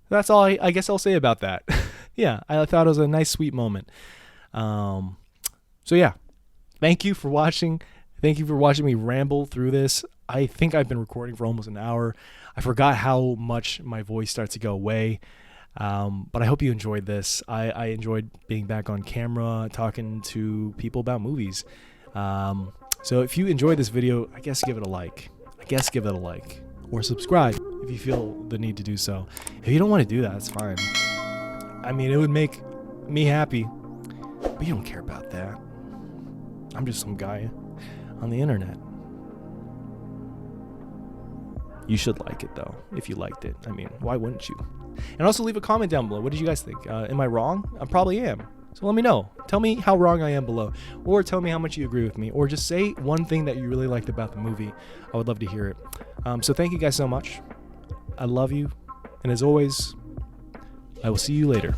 That's all I guess I'll say about that. Yeah, I thought it was a nice, sweet moment. So yeah, thank you for watching. Thank you for watching me ramble through this. I think I've been recording for almost an hour. I forgot how much my voice starts to go away. But I hope you enjoyed this. I enjoyed being back on camera, talking to people about movies. So if you enjoyed this video, I guess give it a like. Or subscribe if you feel the need to do so. If you don't want to do that, it's fine. I mean, it would make me happy, but you don't care about that. I'm just some guy on the internet. You should like it, though, if you liked it. I mean, why wouldn't you? And also leave a comment down below. What did you guys think? Am I wrong? I probably am. So let me know. Tell me how wrong I am below. Or tell me how much you agree with me. Or just say one thing that you really liked about the movie. I would love to hear it. So thank you guys so much. I love you. And as always, I will see you later.